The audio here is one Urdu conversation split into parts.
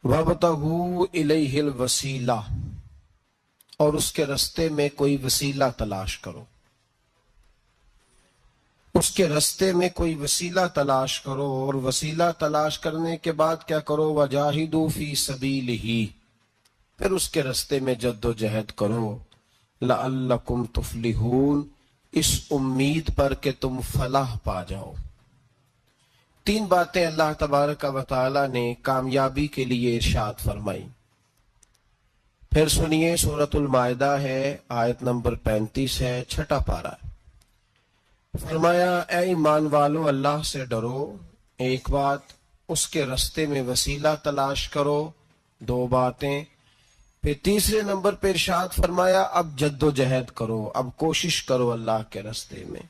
وَابْتَغُوا إِلَيْهِ الْوَسِيلَةَ، اور اس کے رستے میں کوئی وسیلہ تلاش کرو، اس کے رستے میں کوئی وسیلہ تلاش کرو، اور وسیلہ تلاش کرنے کے بعد کیا کرو؟ وَجَاهِدُوا فِي سَبِيلِهِ، پھر اس کے رستے میں جد و جہد کرو، لَعَلَّكُمْ تُفْلِحُونَ، اس امید پر کہ تم فلاح پا جاؤ۔ تین باتیں اللہ تبارک و تعالی نے کامیابی کے لیے ارشاد فرمائی۔ پھر سنیے، سورۃ المائدہ ہے، آیت نمبر 35 ہے، چھٹا پارہ۔ فرمایا اے ایمان والو، اللہ سے ڈرو، ایک بات، اس کے رستے میں وسیلہ تلاش کرو، دو باتیں۔ پھر تیسرے نمبر پہ ارشاد فرمایا اب جد و جہد کرو، اب کوشش کرو اللہ کے رستے میں۔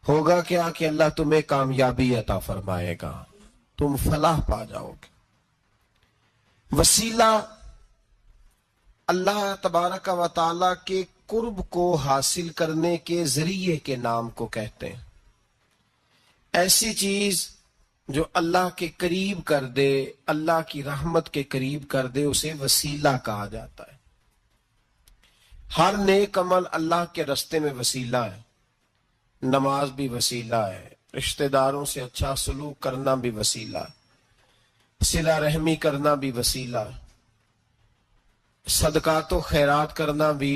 ہوگا کیا کہ اللہ تمہیں کامیابی عطا فرمائے گا، تم فلاح پا جاؤ گے۔ وسیلہ اللہ تبارک و تعالی کے قرب کو حاصل کرنے کے ذریعے کے نام کو کہتے ہیں۔ ایسی چیز جو اللہ کے قریب کر دے، اللہ کی رحمت کے قریب کر دے، اسے وسیلہ کہا جاتا ہے۔ ہر نیک عمل اللہ کے رستے میں وسیلہ ہے۔ نماز بھی وسیلہ ہے، رشتہ داروں سے اچھا سلوک کرنا بھی وسیلہ ہے، صلہ رحمی کرنا بھی وسیلہ ہے، صدقات و خیرات کرنا بھی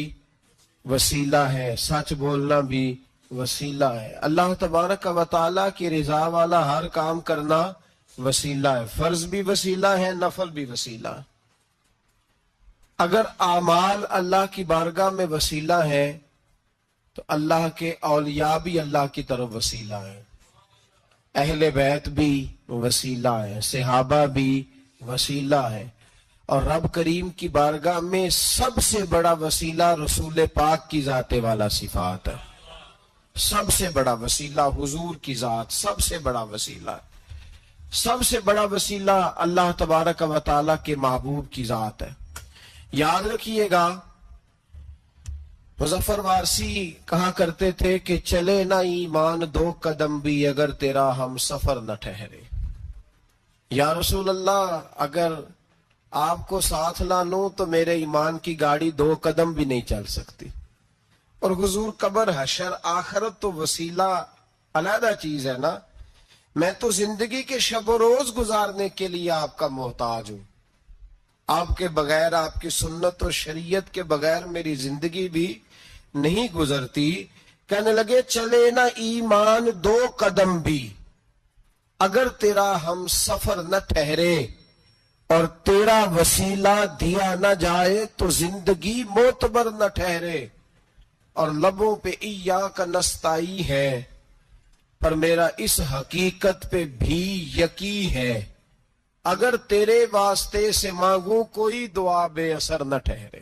وسیلہ ہے، سچ بولنا بھی وسیلہ ہے، اللہ تبارک و تعالیٰ کی رضا والا ہر کام کرنا وسیلہ ہے، فرض بھی وسیلہ ہے، نفل بھی وسیلہ ہے۔ اگر اعمال اللہ کی بارگاہ میں وسیلہ ہے تو اللہ کے اولیاء بھی اللہ کی طرف وسیلہ ہیں، اہل بیت بھی وسیلہ ہے، صحابہ بھی وسیلہ ہے، اور رب کریم کی بارگاہ میں سب سے بڑا وسیلہ رسول پاک کی ذات والا صفات ہے۔ سب سے بڑا وسیلہ حضور کی ذات، سب سے بڑا وسیلہ ہے، سب سے بڑا وسیلہ اللہ تبارک و تعالیٰ کے محبوب کی ذات ہے۔ یاد رکھیے گا، مظفر وارسی کہا کرتے تھے کہ چلے نہ ایمان دو قدم بھی اگر تیرا ہم سفر نہ ٹھہرے۔ یا رسول اللہ، اگر آپ کو ساتھ نہ لوں تو میرے ایمان کی گاڑی دو قدم بھی نہیں چل سکتی۔ اور حضور، قبر، حشر، آخرت تو وسیلہ علیحدہ چیز ہے نا۔ میں تو زندگی کے شب و روز گزارنے کے لیے آپ کا محتاج ہوں، آپ کے بغیر، آپ کی سنت اور شریعت کے بغیر میری زندگی بھی نہیں گزرتی۔ کہنے لگے چلے نہ ایمان دو قدم بھی اگر تیرا ہم سفر نہ ٹھہرے، اور تیرا وسیلہ دیا نہ جائے تو زندگی معتبر نہ ٹھہرے۔ اور لبوں پہ ایاک نستعین ہے، پر میرا اس حقیقت پہ بھی یقین ہے، اگر تیرے واسطے سے مانگوں کوئی دعا بے اثر نہ ٹھہرے۔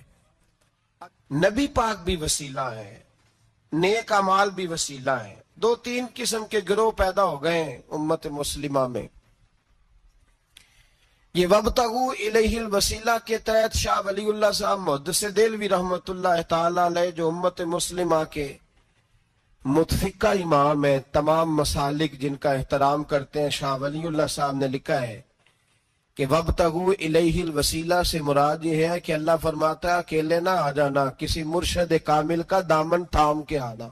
نبی پاک بھی وسیلہ ہے، نیک اعمال بھی وسیلہ ہے۔ دو تین قسم کے گروہ پیدا ہو گئے ہیں امت مسلمہ میں۔ یہ وابتغوا الیہ الوسیلہ کے تحت شاہ ولی اللہ صاحب محدث دہلوی رحمۃ اللہ تعالی علیہ، جو امت مسلمہ کے متفقہ امام ہیں، تمام مسالک جن کا احترام کرتے ہیں، شاہ ولی اللہ صاحب نے لکھا ہے کہ وابتغوا الیہ الوسیلہ سے مراد یہ ہے کہ اللہ فرماتا ہے اکیلے نہ آ جانا، کسی مرشد کامل کا دامن تھام کے آنا،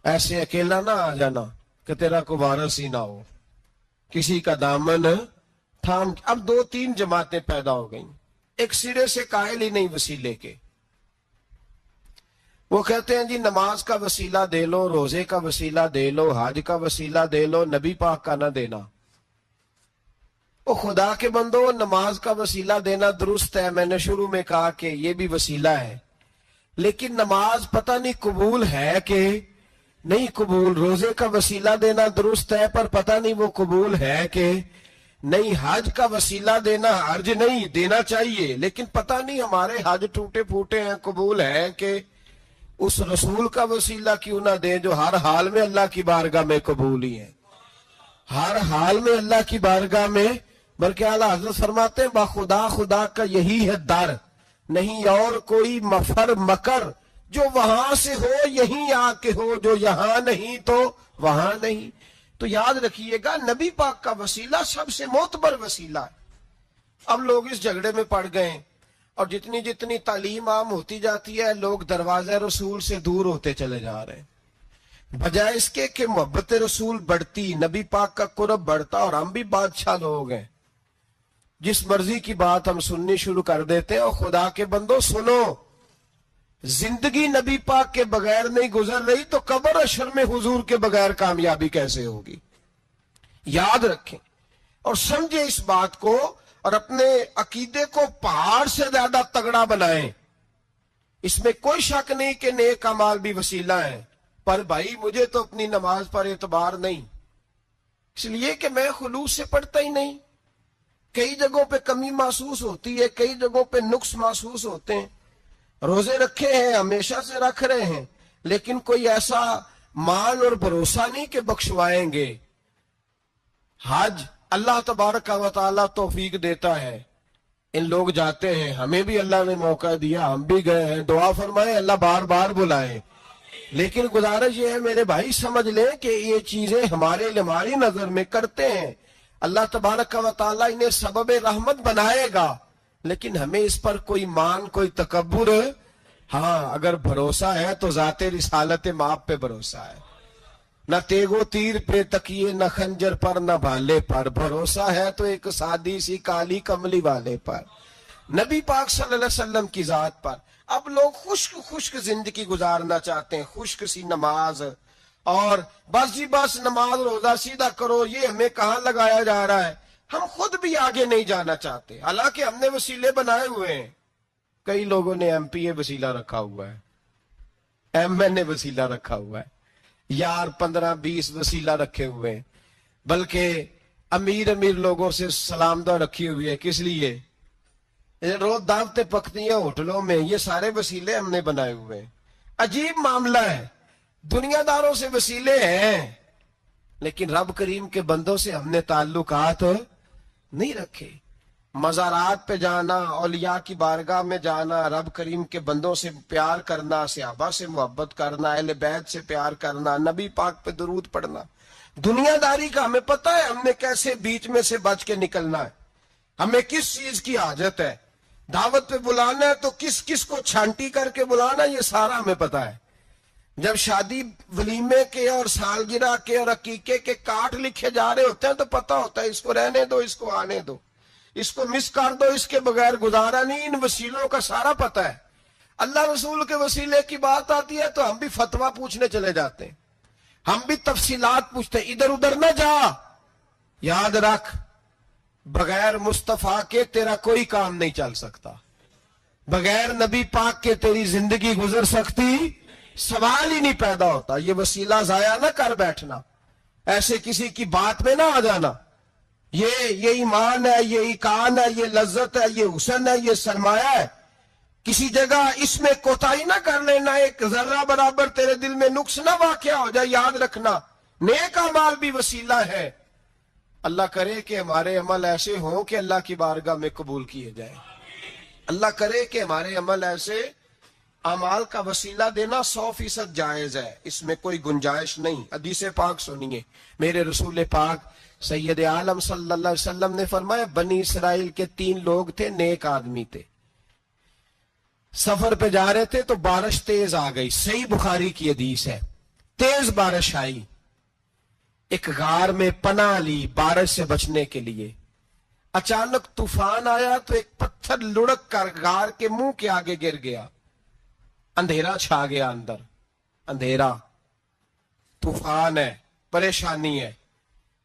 ایسے اکیلا نہ آ جانا کہ تیرا کوئی وارث ہی نہ ہو، کسی کا دامن تھام۔ اب دو تین جماعتیں پیدا ہو گئیں، ایک سرے سے قائل ہی نہیں وسیلے کے۔ وہ کہتے ہیں جی نماز کا وسیلہ دے لو، روزے کا وسیلہ دے لو، حج کا وسیلہ دے لو، نبی پاک کا نہ دینا۔ وہ خدا کے بندو، نماز کا وسیلہ دینا درست ہے، میں نے شروع میں کہا کہ یہ بھی وسیلہ ہے، لیکن نماز پتہ نہیں قبول ہے کہ نہیں قبول۔ روزے کا وسیلہ دینا درست ہے، پر پتہ نہیں وہ قبول ہے کہ نہیں۔ حج کا وسیلہ دینا حرج نہیں، دینا چاہیے، لیکن پتہ نہیں ہمارے حج ٹوٹے پھوٹے ہیں، قبول ہے کہ اس رسول کا وسیلہ کیوں نہ دیں جو ہر حال میں اللہ کی بارگاہ میں قبول ہی ہے، ہر حال میں اللہ کی بارگاہ میں۔ بلکہ اعلیٰ حضرت فرماتے ہیں بخدا خدا کا یہی ہے در، نہیں اور کوئی مفر مکر، جو وہاں سے ہو یہیں آ کے ہو، جو یہاں نہیں تو وہاں نہیں۔ تو یاد رکھیے گا، نبی پاک کا وسیلہ سب سے معتبر وسیلہ ہے۔ اب لوگ اس جھگڑے میں پڑ گئے اور جتنی جتنی تعلیم عام ہوتی جاتی ہے لوگ دروازہ رسول سے دور ہوتے چلے جا رہے ہیں، بجائے اس کے کہ محبت رسول بڑھتی، نبی پاک کا قرب بڑھتا، اور ہم بھی بادشاہ لوگ ہیں، جس مرضی کی بات ہم سننی شروع کر دیتے ہیں۔ اور خدا کے بندو سنو، زندگی نبی پاک کے بغیر نہیں گزر رہی تو قبر حشر میں حضور کے بغیر کامیابی کیسے ہوگی؟ یاد رکھیں اور سمجھیں اس بات کو، اور اپنے عقیدے کو پہاڑ سے زیادہ تگڑا بنائیں۔ اس میں کوئی شک نہیں کہ نیک اعمال بھی وسیلہ ہیں، پر بھائی مجھے تو اپنی نماز پر اعتبار نہیں، اس لیے کہ میں خلوص سے پڑھتا ہی نہیں۔ کئی جگہوں پہ کمی محسوس ہوتی ہے، کئی جگہوں پہ نقص محسوس ہوتے ہیں۔ روزے رکھے ہیں، ہمیشہ سے رکھ رہے ہیں، لیکن کوئی ایسا مان اور بھروسہ نہیں کہ بخشوائیں گے۔ حج اللہ تبارک و تعالیٰ توفیق دیتا ہے، ان لوگ جاتے ہیں، ہمیں بھی اللہ نے موقع دیا، ہم بھی گئے ہیں، دعا فرمائیں اللہ بار بار بلائیں۔ لیکن گزارش یہ ہے میرے بھائی سمجھ لیں کہ یہ چیزیں ہماری نظر میں کرتے ہیں، اللہ تبارک و تعالیٰ انہیں سبب رحمت بنائے گا، لیکن ہمیں اس پر کوئی مان، کوئی تکبر، ہاں اگر بھروسہ ہے تو ذات رسالت ماپ پہ بھروسہ ہے، نہ تیگ و تیر پہ تکیے، نہ خنجر پر، نہ بھالے پر، بھروسہ ہے تو ایک سادی سی کالی کملی والے پر، نبی پاک صلی اللہ علیہ وسلم کی ذات پر۔ اب لوگ خشک زندگی گزارنا چاہتے ہیں، خشک سی نماز، اور بس جی بس نماز روزہ سیدھا کرو، یہ ہمیں کہاں لگایا جا رہا ہے۔ ہم خود بھی آگے نہیں جانا چاہتے، حالانکہ ہم نے وسیلے بنائے ہوئے ہیں۔ کئی لوگوں نے ایم پی اے وسیلہ رکھا ہوا ہے، ایم این اے وسیلہ رکھا ہوا ہے، یار 15-20 وسیلہ رکھے ہوئے ہیں، بلکہ امیر لوگوں سے سلام دعا رکھی ہوئی ہے۔ کس لیے؟ روز دعوتیں پکتی ہیں ہوٹلوں میں، یہ سارے وسیلے ہم نے بنائے ہوئے ہیں۔ عجیب معاملہ ہے، دنیا داروں سے وسیلے ہیں لیکن رب کریم کے بندوں سے ہم نے تعلقات نہیں رکھے۔ مزارات پہ جانا، اولیاء کی بارگاہ میں جانا، رب کریم کے بندوں سے پیار کرنا، صحابہ سے محبت کرنا، اہل بیت سے پیار کرنا، نبی پاک پہ درود پڑھنا، دنیا داری کا ہمیں پتہ ہے ہم نے کیسے بیچ میں سے بچ کے نکلنا ہے، ہمیں کس چیز کی حاجت ہے، دعوت پہ بلانا ہے تو کس کس کو چھانٹی کر کے بلانا، یہ سارا ہمیں پتہ ہے۔ جب شادی ولیمے کے اور سالگرہ کے اور عقیقے کے کارڈ لکھے جا رہے ہوتے ہیں تو پتہ ہوتا ہے اس کو رہنے دو، اس کو آنے دو، اس کو مس کر دو، اس کے بغیر گزارا نہیں۔ ان وسیلوں کا سارا پتہ ہے۔ اللہ رسول کے وسیلے کی بات آتی ہے تو ہم بھی فتویٰ پوچھنے چلے جاتے ہیں، ہم بھی تفصیلات پوچھتے ہیں، ادھر ادھر نہ جا۔ یاد رکھ بغیر مصطفیٰ کے تیرا کوئی کام نہیں چل سکتا، بغیر نبی پاک کے تیری زندگی گزر سکتی سوال ہی نہیں پیدا ہوتا۔ یہ وسیلہ ضائع نہ کر بیٹھنا، ایسے کسی کی بات میں نہ آ جانا۔ یہ ایمان ہے، یہ ایقان ہے، یہ لذت ہے، یہ حسن ہے، یہ سرمایہ ہے، کسی جگہ اس میں کوتاہی نہ کر لینا، ایک ذرہ برابر تیرے دل میں نقص نہ واقع ہو جائے۔ یاد رکھنا نیک اعمال بھی وسیلہ ہے، اللہ کرے کہ ہمارے عمل ایسے ہوں کہ اللہ کی بارگاہ میں قبول کیے جائیں۔ اللہ کرے کہ ہمارے عمل ایسے، اعمال کا وسیلہ دینا 100% جائز ہے، اس میں کوئی گنجائش نہیں۔ حدیث پاک سنیے، میرے رسول پاک سید عالم صلی اللہ علیہ وسلم نے فرمایا بنی اسرائیل کے 3 لوگ تھے، نیک آدمی تھے، سفر پہ جا رہے تھے تو بارش تیز آ گئی، صحیح بخاری کی حدیث ہے، تیز بارش آئی، ایک غار میں پناہ لی بارش سے بچنے کے لیے۔ اچانک طوفان آیا تو ایک پتھر لڑک کر غار کے منہ کے آگے گر گیا، اندھیرا چھا گیا، اندر اندھیرا، طوفان ہے، پریشانی ہے۔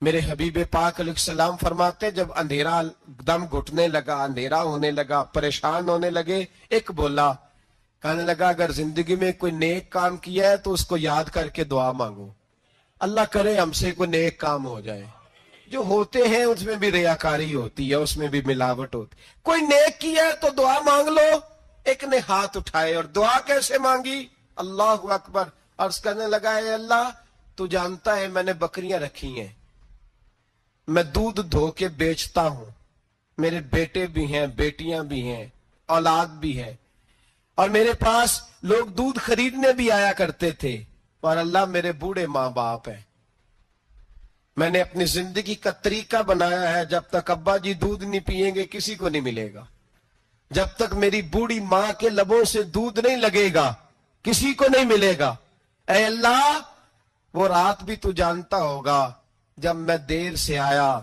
میرے حبیب پاک علیہ السلام فرماتے جب اندھیرا دم گھٹنے لگا، اندھیرا ہونے لگا، پریشان ہونے لگے، ایک بولا، کہنے لگا اگر زندگی میں کوئی نیک کام کیا ہے تو اس کو یاد کر کے دعا مانگو، اللہ کرے ہم سے کوئی نیک کام ہو جائے۔ جو ہوتے ہیں اس میں بھی ریاکاری ہوتی ہے، اس میں بھی ملاوٹ ہوتی، کوئی نیک کیا ہے تو دعا مانگ لو۔ ایک نے ہاتھ اٹھائے اور دعا کیسے مانگی؟ اللہ اکبر، عرض کرنے لگا اے اللہ تو جانتا ہے میں نے بکریاں رکھی ہیں، میں دودھ دھو کے بیچتا ہوں، میرے بیٹے بھی ہیں، بیٹیاں بھی ہیں، اولاد بھی ہے، اور میرے پاس لوگ دودھ خریدنے بھی آیا کرتے تھے، اور اللہ میرے بوڑھے ماں باپ ہیں، میں نے اپنی زندگی کا طریقہ بنایا ہے، جب تک ابا جی دودھ نہیں پیئیں گے کسی کو نہیں ملے گا، جب تک میری بوڑھی ماں کے لبوں سے دودھ نہیں لگے گا کسی کو نہیں ملے گا۔ اے اللہ، وہ رات بھی تو جانتا ہوگا جب میں دیر سے آیا،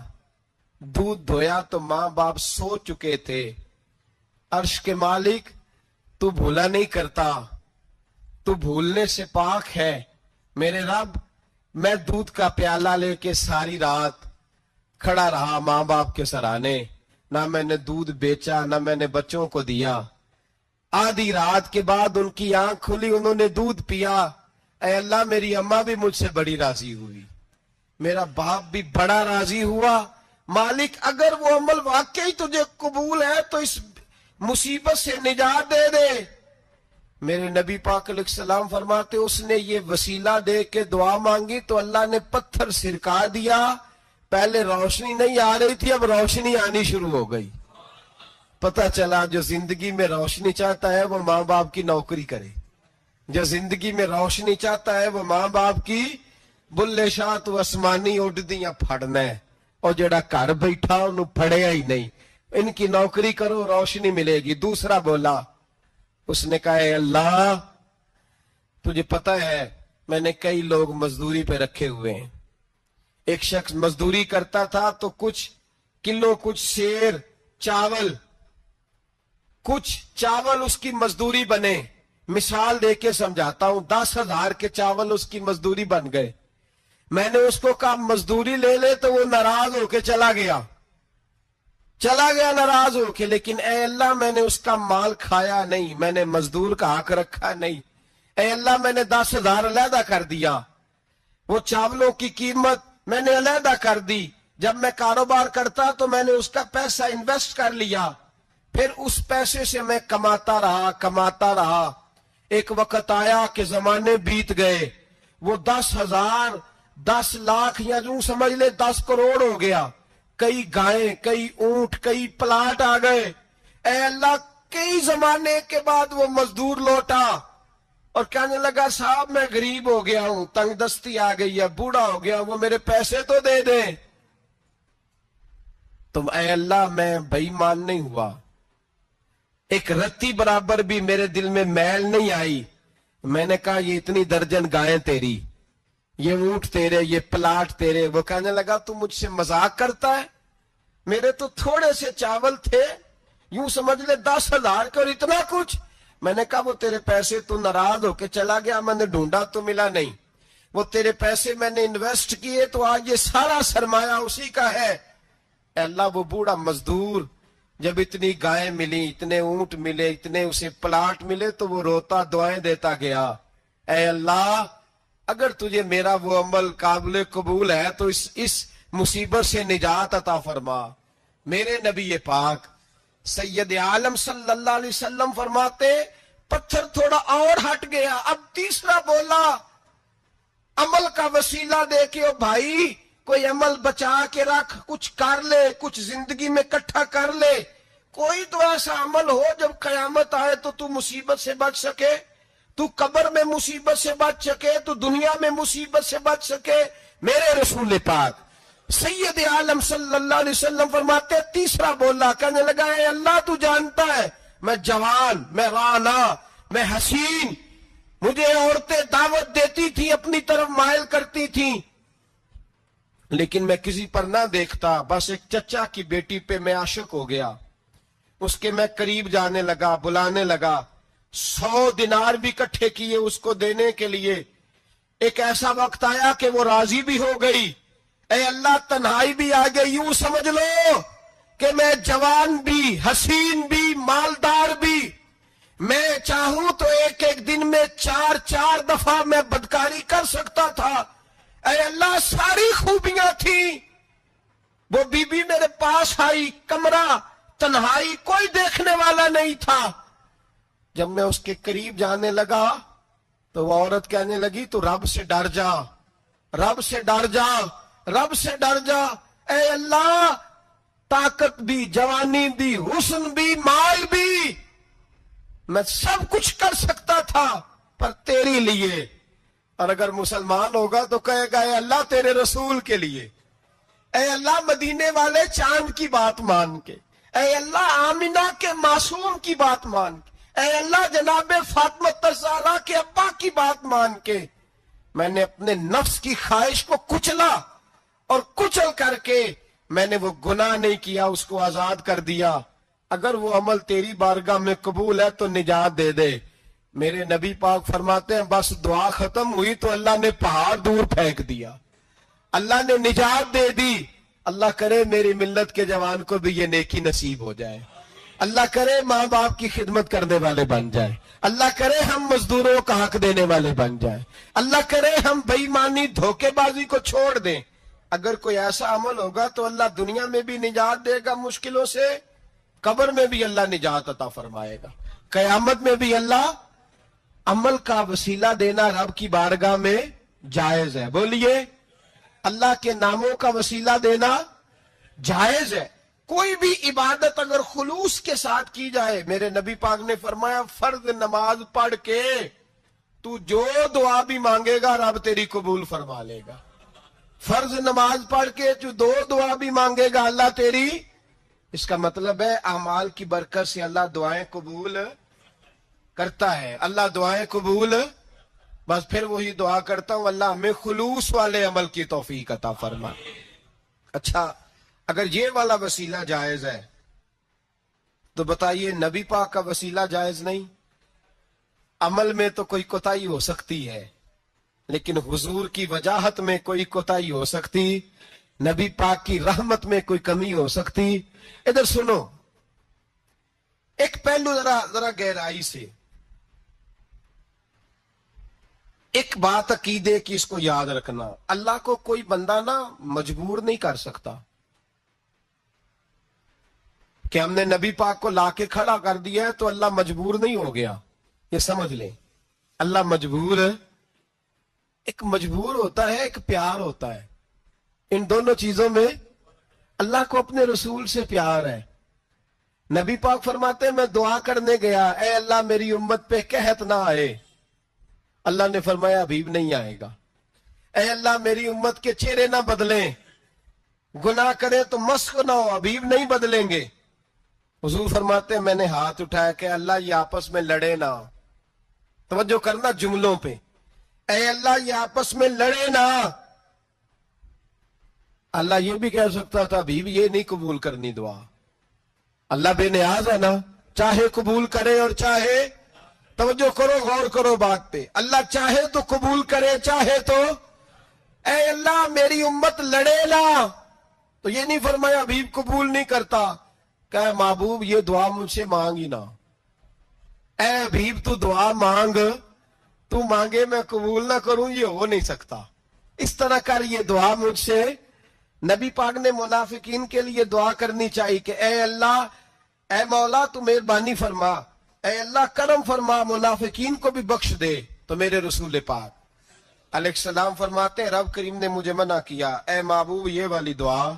دودھ دھویا تو ماں باپ سو چکے تھے۔ عرش کے مالک، تو بھولا نہیں کرتا، تو بھولنے سے پاک ہے۔ میرے رب، میں دودھ کا پیالہ لے کے ساری رات کھڑا رہا ماں باپ کے سرانے، نہ میں نے دودھ بیچا نہ میں نے بچوں کو دیا۔ آدھی رات کے بعد ان کی آنکھ کھلی، انہوں نے دودھ پیا۔ اے اللہ، میری اماں بھی مجھ سے بڑی راضی ہوئی، میرا باپ بھی بڑا راضی ہوا۔ مالک، اگر وہ عمل واقعی تجھے قبول ہے تو اس مصیبت سے نجات دے دے۔ میرے نبی پاک علیہ السلام فرماتے، اس نے یہ وسیلہ دے کے دعا مانگی تو اللہ نے پتھر سرکا دیا۔ پہلے روشنی نہیں آ رہی تھی، اب روشنی آنی شروع ہو گئی۔ پتہ چلا جو زندگی میں روشنی چاہتا ہے وہ ماں باپ کی نوکری کرے، جو زندگی میں روشنی چاہتا ہے وہ ماں باپ کی بلے شاہ تو اسمانی اڈدیاں پھڑنا ہے، اور جڑا گھر بیٹھا انہوں پھڑیا ہی نہیں۔ ان کی نوکری کرو، روشنی ملے گی۔ دوسرا بولا، اس نے کہا، اے اللہ، تجھے پتہ ہے میں نے کئی لوگ مزدوری پہ رکھے ہوئے ہیں۔ ایک شخص مزدوری کرتا تھا تو کچھ کلو کچھ شیر کچھ چاول اس کی مزدوری بنے۔ مثال دے کے سمجھاتا ہوں، 10,000 کے چاول اس کی مزدوری بن گئے۔ میں نے اس کو کہا مزدوری لے لے تو وہ ناراض ہو کے چلا گیا ناراض ہو کے۔ لیکن اے اللہ، میں نے اس کا مال کھایا نہیں، میں نے مزدور کا حق رکھا نہیں۔ اے اللہ، میں نے 10,000 علیحدہ کر دیا، وہ چاولوں کی قیمت میں نے علیحدہ کر دی۔ جب میں کاروبار کرتا تو میں نے اس کا پیسہ انویسٹ کر لیا، پھر اس پیسے سے میں کماتا رہا۔ ایک وقت آیا کہ زمانے بیت گئے، وہ 10,000 10 لاکھ یا یوں سمجھ لے 10 کروڑ ہو گیا۔ کئی گائیں، کئی اونٹ، کئی پلاٹ آ گئے۔ اے اللہ، کئی زمانے کے بعد وہ مزدور لوٹا اور کہنے لگا، صاحب میں غریب ہو گیا ہوں، تنگ دستی آ گئی ہے، بوڑھا ہو گیا، وہ میرے پیسے تو دے دیں۔ تم اے اللہ، میں بے ایمان نہیں ہوا، ایک رتی برابر بھی میرے دل میں میل نہیں آئی۔ میں نے کہا، یہ اتنی درجن گائیں تیری، یہ اونٹ تیرے، یہ پلاٹ تیرے۔ وہ کہنے لگا، تو مجھ سے مذاق کرتا ہے؟ میرے تو تھوڑے سے چاول تھے، یوں سمجھ لے 10,000 کے، اور اتنا کچھ۔ میں نے کہا، وہ تیرے پیسے تو ناراض ہو کے چلا گیا، میں نے ڈھونڈا تو ملا نہیں، وہ تیرے پیسے میں نے انویسٹ کیے تو آج یہ سارا سرمایہ اسی کا ہے۔ اے اللہ، وہ بوڑھا مزدور جب اتنی گائیں ملی، اتنے اونٹ ملے، اتنے اسے پلاٹ ملے تو وہ روتا دعائیں دیتا گیا، اے اللہ، اگر تجھے میرا وہ عمل قابل قبول ہے تو اس مصیبت سے نجات عطا فرما۔ میرے نبی پاک سید عالم صلی اللہ علیہ وسلم فرماتے، پتھر تھوڑا اور ہٹ گیا۔ اب تیسرا بولا، عمل کا وسیلہ دے کے، او بھائی کوئی عمل بچا کے رکھ، کچھ کر لے، کچھ زندگی میں اکٹھا کر لے، کوئی تو ایسا عمل ہو جب قیامت آئے تو مصیبت سے بچ سکے، تو قبر میں مصیبت سے بچ سکے، تو دنیا میں مصیبت سے بچ سکے۔ میرے رسول پاک سید عالم صلی اللہ علیہ وسلم فرماتے، تیسرا بولا، کہنے لگا، اے اللہ، تو جانتا ہے میں جوان، میں رانا، میں حسین، مجھے عورتیں دعوت دیتی تھی، اپنی طرف مائل کرتی تھیں، لیکن میں کسی پر نہ دیکھتا، بس ایک چچا کی بیٹی پہ میں عاشق ہو گیا، اس کے میں قریب جانے لگا، بلانے لگا، 100 دینار بھی اکٹھے کیے اس کو دینے کے لیے۔ ایک ایسا وقت آیا کہ وہ راضی بھی ہو گئی۔ اے اللہ، تنہائی بھی آ گئی، یوں سمجھ لو کہ میں جوان بھی، حسین بھی، مالدار بھی، میں چاہوں تو ایک دن میں 4 دفعہ میں بدکاری کر سکتا تھا۔ اے اللہ، ساری خوبیاں تھیں۔ وہ بی بی میرے پاس آئی، کمرہ، تنہائی، کوئی دیکھنے والا نہیں تھا۔ جب میں اس کے قریب جانے لگا تو وہ عورت کہنے لگی، تو رب سے ڈر جا، رب سے ڈر جا، رب سے ڈر جا۔ اے اللہ، طاقت بھی، جوانی بھی، حسن بھی، مال بھی، میں سب کچھ کر سکتا تھا پر تیرے لیے۔ اور اگر مسلمان ہوگا تو کہے گا، اے اللہ، تیرے رسول کے لیے۔ اے اللہ مدینے والے چاند کی بات مان کے، اے اللہ آمنہ کے معصوم کی بات مان کے، اے اللہ جناب فاطمہ الزہرا کے ابا کی بات مان کے میں نے اپنے نفس کی خواہش کو کچلا، اور کچل کر کے میں نے وہ گناہ نہیں کیا، اس کو آزاد کر دیا۔ اگر وہ عمل تیری بارگاہ میں قبول ہے تو نجات دے دے۔ میرے نبی پاک فرماتے ہیں بس دعا ختم ہوئی تو اللہ نے پہاڑ دور پھینک دیا، اللہ نے نجات دے دی۔ اللہ کرے میری ملت کے جوان کو بھی یہ نیکی نصیب ہو جائے، اللہ کرے ماں باپ کی خدمت کرنے والے بن جائے، اللہ کرے ہم مزدوروں کا حق دینے والے بن جائیں، اللہ کرے ہم بے ایمانی دھوکے بازی کو چھوڑ دیں۔ اگر کوئی ایسا عمل ہوگا تو اللہ دنیا میں بھی نجات دے گا مشکلوں سے، قبر میں بھی اللہ نجات عطا فرمائے گا، قیامت میں بھی اللہ۔ عمل کا وسیلہ دینا رب کی بارگاہ میں جائز ہے، بولیے اللہ کے ناموں کا وسیلہ دینا جائز ہے۔ کوئی بھی عبادت اگر خلوص کے ساتھ کی جائے، میرے نبی پاک نے فرمایا فرض نماز پڑھ کے تو جو دعا بھی مانگے گا رب تیری قبول فرما لے گا۔ فرض نماز پڑھ کے جو دو دعا بھی مانگے گا اللہ تیری، اس کا مطلب ہے اعمال کی برکت سے اللہ دعائیں قبول کرتا ہے، اللہ دعائیں قبول۔ بس پھر وہی دعا کرتا ہوں اللہ ہمیں خلوص والے عمل کی توفیق عطا فرما۔ اچھا اگر یہ والا وسیلہ جائز ہے تو بتائیے نبی پاک کا وسیلہ جائز نہیں؟ عمل میں تو کوئی کوتاہی ہو سکتی ہے، لیکن حضور کی وجاہت میں کوئی کوتاہی ہو سکتی، نبی پاک کی رحمت میں کوئی کمی ہو سکتی۔ ادھر سنو ایک پہلو ذرا گہرائی سے، ایک بات عقیدے کی اس کو یاد رکھنا، اللہ کو کوئی بندہ نا مجبور نہیں کر سکتا کہ ہم نے نبی پاک کو لا کے کھڑا کر دیا ہے تو اللہ مجبور نہیں ہو گیا، یہ سمجھ لیں۔ اللہ مجبور ہے، ایک مجبور ہوتا ہے ایک پیار ہوتا ہے، ان دونوں چیزوں میں اللہ کو اپنے رسول سے پیار ہے۔ نبی پاک فرماتے ہیں میں دعا کرنے گیا، اے اللہ میری امت پہ قحط نہ آئے، اللہ نے فرمایا ابھی نہیں آئے گا۔ اے اللہ میری امت کے چہرے نہ بدلیں، گناہ کریں تو مسخ نہ ہو، ابھی نہیں بدلیں گے۔ حضور فرماتے ہیں میں نے ہاتھ اٹھایا کہ اللہ یہ آپس میں لڑے نہ، توجہ کرنا جملوں پہ، اے اللہ یہ آپس میں لڑے نہ۔ اللہ یہ بھی کہہ سکتا تھا ابھی بھی یہ نہیں قبول کرنی دعا، اللہ بے نیاز ہے نا، چاہے قبول کرے اور چاہے، توجہ کرو غور کرو بات پہ، اللہ چاہے تو قبول کرے چاہے تو، اے اللہ میری امت لڑے نا، تو یہ نہیں فرمایا ابھی قبول نہیں کرتا، کہ محبوب یہ دعا مجھ سے مانگ ہی نہ، اے حبیب تو دعا مانگ، تو مانگے میں قبول نہ کروں، یہ ہو نہیں سکتا، اس طرح کر یہ دعا مجھ سے۔ نبی پاک نے منافقین کے لیے دعا کرنی چاہیے کہ اے اللہ، اے مولا تو مہربانی فرما، اے اللہ کرم فرما، منافقین کو بھی بخش دے۔ تو میرے رسول پاک علیہ السلام فرماتے ہیں رب کریم نے مجھے منع کیا، اے محبوب یہ والی دعا،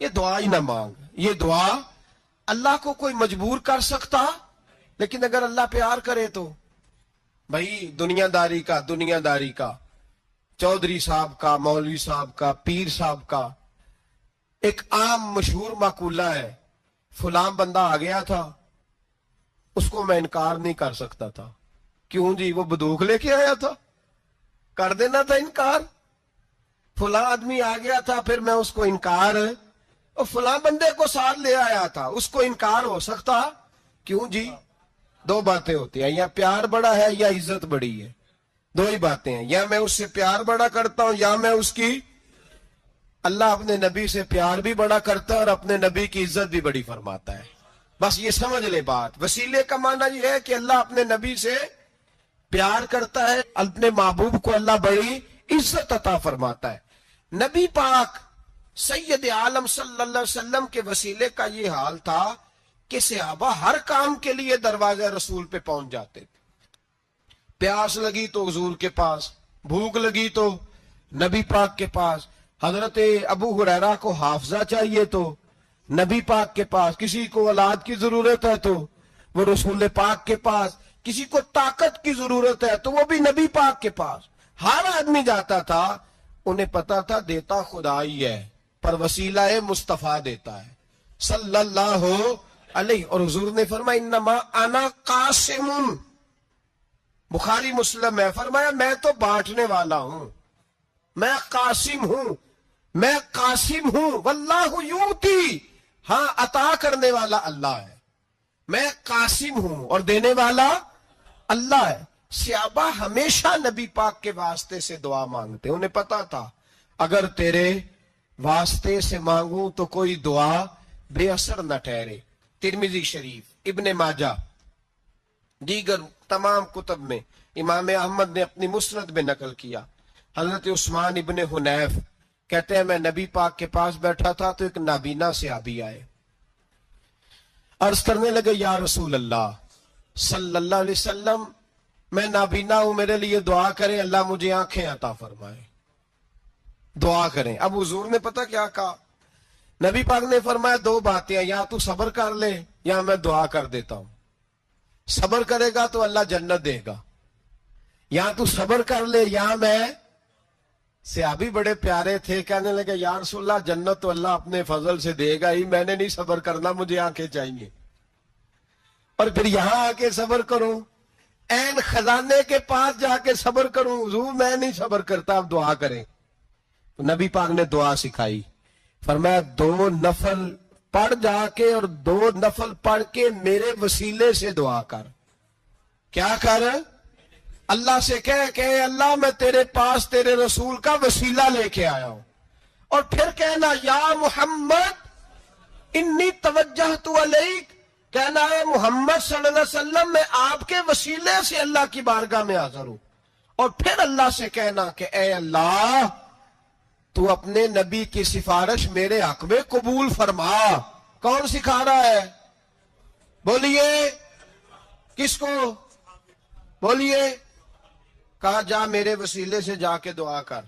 یہ دعا ہی نہ مانگ، یہ دعا اللہ کو کوئی مجبور کر سکتا، لیکن اگر اللہ پیار کرے تو بھائی دنیا داری کا چودھری صاحب کا، مولوی صاحب کا، پیر صاحب کا ایک عام مشہور مقولہ ہے، فلاں بندہ آ گیا تھا اس کو میں انکار نہیں کر سکتا تھا، کیوں جی وہ بندوق لے کے آیا تھا، کر دینا تھا انکار، فلاں آدمی آ گیا تھا پھر میں اس کو انکار، اور فلاں بندے کو ساتھ لے آیا تھا اس کو انکار ہو سکتا، کیوں جی؟ دو باتیں ہوتی ہیں، یا پیار بڑا ہے یا عزت بڑی ہے، دو ہی باتیں ہیں، یا میں اس سے پیار بڑا کرتا ہوں یا میں اس کی۔ اللہ اپنے نبی سے پیار بھی بڑا کرتا ہے اور اپنے نبی کی عزت بھی بڑی فرماتا ہے، بس یہ سمجھ لے بات۔ وسیلے کا معنی یہ ہے کہ اللہ اپنے نبی سے پیار کرتا ہے، اپنے محبوب کو اللہ بڑی عزت عطا فرماتا ہے۔ نبی پاک سید عالم صلی اللہ علیہ وسلم کے وسیلے کا یہ حال تھا کہ صحابہ ہر کام کے لیے دروازہ رسول پہ پہنچ جاتے تھے، پیاس لگی تو حضور کے پاس، بھوک لگی تو نبی پاک کے پاس، حضرت ابو ہریرہ کو حافظہ چاہیے تو نبی پاک کے پاس، کسی کو اولاد کی ضرورت ہے تو وہ رسول پاک کے پاس، کسی کو طاقت کی ضرورت ہے تو وہ بھی نبی پاک کے پاس، ہر آدمی جاتا تھا، انہیں پتا تھا دیتا خدا ہی ہے، پر وسیلہ مصطفیٰ دیتا ہے صلی اللہ علیہ. اور حضور نے فرمایا انما انا قاسم، بخاری مسلم ہے، فرمایا میں تو بانٹنے والا ہوں، میں قاسم ہوں، میں قاسم ہوں. واللہ یؤتی، ہاں عطا کرنے والا اللہ ہے، میں قاسم ہوں اور دینے والا اللہ ہے. صحابہ ہمیشہ نبی پاک کے واسطے سے دعا مانگتے، انہیں پتا تھا اگر تیرے واسطے سے مانگوں تو کوئی دعا بے اثر نہ ٹھہرے. ترمذی شریف، ابن ماجہ، دیگر تمام کتب میں امام احمد نے اپنی مسند میں نقل کیا. حضرت عثمان ابن حنیف کہتے ہیں میں نبی پاک کے پاس بیٹھا تھا تو ایک نابینا صحابی آئے، عرض کرنے لگے یا رسول اللہ صلی اللہ علیہ وسلم میں نابینا ہوں، میرے لیے دعا کریں اللہ مجھے آنکھیں عطا فرمائے، دعا کریں. اب حضور نے پتہ کیا کہا؟ نبی پاک نے فرمایا دو باتیں، یا تو صبر کر لے یا میں دعا کر دیتا ہوں. صبر کرے گا تو اللہ جنت دے گا، یا تو صبر کر لے یا میں. صحابی بڑے پیارے تھے، کہنے لگے یا رسول اللہ جنت تو اللہ اپنے فضل سے دے گا ہی، میں نے نہیں صبر کرنا، مجھے آنکھیں چاہیے. اور پھر یہاں آ کے صبر کروں، این خزانے کے پاس جا کے صبر کروں؟ حضور میں نہیں صبر کرتا، اب دعا کریں. تو نبی پاک نے دعا سکھائی، فرمایا دو نفل پڑھ جا کے اور دو نفل پڑھ کے میرے وسیلے سے دعا کر. کیا کر؟ اللہ سے کہہ کہ اللہ میں تیرے پاس تیرے رسول کا وسیلہ لے کے آیا ہوں. اور پھر کہنا یا محمد انی توجہت الیک، کہنا ہے محمد صلی اللہ علیہ وسلم میں آپ کے وسیلے سے اللہ کی بارگاہ میں حاضر ہوں. اور پھر اللہ سے کہنا کہ اے اللہ تو اپنے نبی کی سفارش میرے حق میں قبول فرما. کون سکھا رہا ہے؟ بولیے کس کو؟ بولیے. کہا جا میرے وسیلے سے جا کے دعا کر.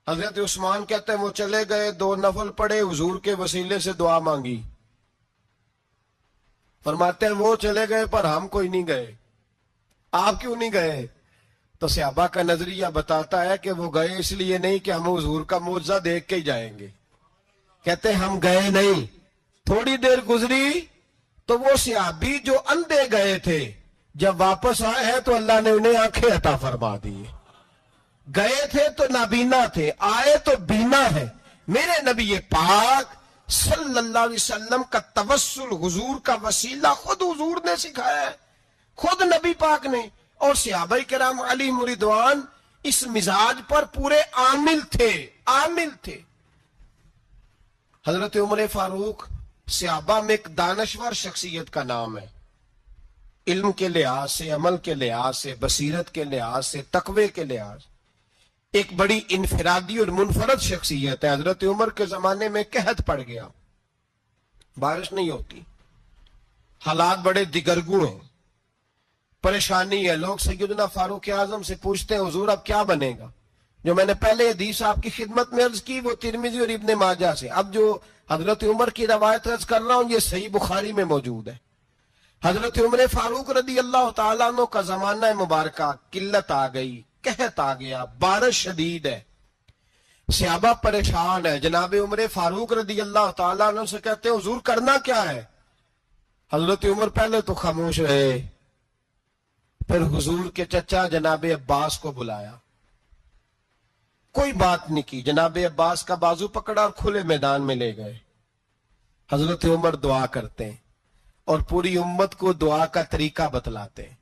حضرت عثمان کہتے ہیں وہ چلے گئے، دو نفل پڑھے، حضور کے وسیلے سے دعا مانگی. فرماتے ہیں وہ چلے گئے پر ہم کوئی نہیں گئے. آپ کیوں نہیں گئے؟ تو صحابہ کا نظریہ بتاتا ہے کہ وہ گئے اس لیے نہیں کہ ہم حضور کا معجزہ دیکھ کے ہی جائیں گے. کہتے ہیں ہم گئے نہیں. تھوڑی دیر گزری تو وہ صحابی جو اندھے گئے تھے جب واپس آئے ہیں تو اللہ نے انہیں آنکھیں عطا فرما دی. گئے تھے تو نابینا تھے، آئے تو بینا ہے. میرے نبی پاک صلی اللہ علیہ وسلم کا توسل، حضور کا وسیلہ خود حضور نے سکھایا ہے، خود نبی پاک نے. اور صحابہ کرام علیہم رضوان اس مزاج پر پورے عامل تھے. حضرت عمر فاروق صحابہ میں ایک دانشور شخصیت کا نام ہے، علم کے لحاظ سے، عمل کے لحاظ سے، بصیرت کے لحاظ سے، تقوی کے لحاظ سے ایک بڑی انفرادی اور منفرد شخصیت ہے. حضرت عمر کے زمانے میں قحط پڑ گیا، بارش نہیں ہوتی، حالات بڑے دگرگوں ہیں، پریشانی ہے. لوگ سیدنا فاروق اعظم سے پوچھتے ہیں حضور اب کیا بنے گا؟ جو میں نے پہلے حدیث آپ کی خدمت میں عرض کی وہ ترمذی اور ابن ماجہ سے. اب جو حضرت عمر کی روایت عرض کر رہا ہوں یہ صحیح بخاری میں موجود ہے. حضرت عمر فاروق رضی اللہ تعالیٰ عنہ کا زمانہ مبارکہ، قلت آ گئی، قحط آ گیا، بارش شدید ہے، صحابہ پریشان ہے. جناب عمر فاروق رضی اللہ تعالیٰ عنہ سے کہتے ہیں حضور کرنا کیا ہے؟ حضرت عمر پہلے تو خاموش رہے، پھر حضور کے چچا جناب عباس کو بلایا، کوئی بات نہیں کی. جناب عباس کا بازو پکڑا اور کھلے میدان میں لے گئے. حضرت عمر دعا کرتے ہیں اور پوری امت کو دعا کا طریقہ بتلاتے ہیں.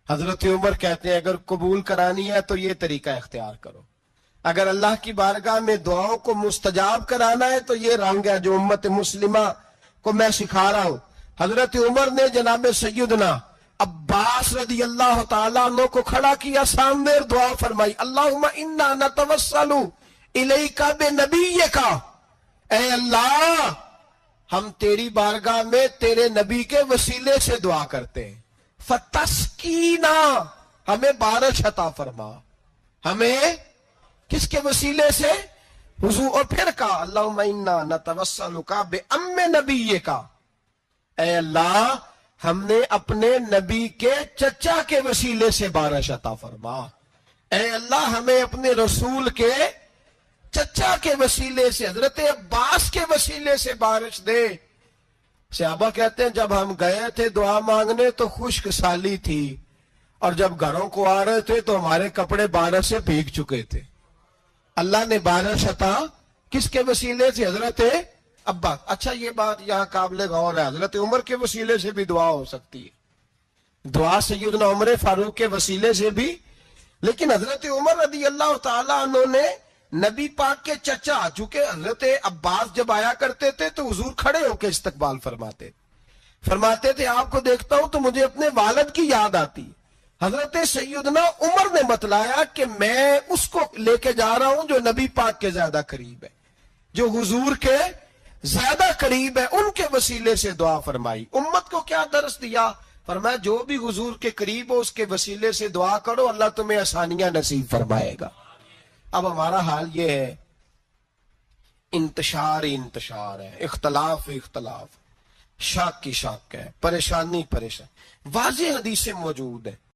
حضرت عمر کہتے ہیں اگر قبول کرانی ہے تو یہ طریقہ اختیار کرو، اگر اللہ کی بارگاہ میں دعاؤں کو مستجاب کرانا ہے تو یہ رنگ ہے جو امت مسلمہ کو میں سکھا رہا ہوں. حضرت عمر نے جناب سیدنا عباس رضی اللہ تعالیٰ عنہ کو کھڑا کیا سامنے، دعا فرمائی اللہم انا نتوسل الیک بنبیک، اے اللہ ہم تیری بارگاہ میں تیرے نبی کے وسیلے سے دعا کرتے ہیں، فتسقینا ہمیں بارش عطا فرما. ہمیں کس کے وسیلے سے؟ حضور. اور پھر کہا اللہم انا نتوسلک بام نبیک، اے اللہ ہم نے اپنے نبی کے چچا کے وسیلے سے بارش عطا فرما. اے اللہ ہمیں اپنے رسول کے چچا کے وسیلے سے، حضرت عباس کے وسیلے سے بارش دے۔ صحابہ کہتے ہیں جب ہم گئے تھے دعا مانگنے تو خشک سالی تھی، اور جب گھروں کو آ رہے تھے تو ہمارے کپڑے بارش سے بھیگ چکے تھے۔ اللہ نے بارش عطا کس کے وسیلے سے؟ حضرت عباس۔ اچھا یہ بات یہاں قابل غور ہے، حضرت عمر کے وسیلے سے بھی دعا ہو سکتی ہے، دعا سیدنا عمر فاروق کے وسیلے سے بھی، لیکن حضرت عمر رضی اللہ تعالیٰ عنہ نے نبی پاک کے چچا، چونکہ حضرت عباس جب آیا کرتے تھے تو حضور کھڑے ہو کے استقبال فرماتے تھے آپ کو دیکھتا ہوں تو مجھے اپنے والد کی یاد آتی۔ حضرت سیدنا عمر نے بتلایا کہ میں اس کو لے کے جا رہا ہوں جو نبی پاک کے زیادہ قریب ہے، جو حضور کے زیادہ قریب ہے، ان کے وسیلے سے دعا فرمائی۔ امت کو کیا درس دیا؟ فرمایا جو بھی حضور کے قریب ہو اس کے وسیلے سے دعا کرو، اللہ تمہیں آسانیاں نصیب فرمائے گا۔ اب ہمارا حال یہ ہے، انتشار ہی انتشار ہے، اختلاف اختلاف، شاک کی شاک ہے، پریشانی واضح حدیثیں موجود ہیں۔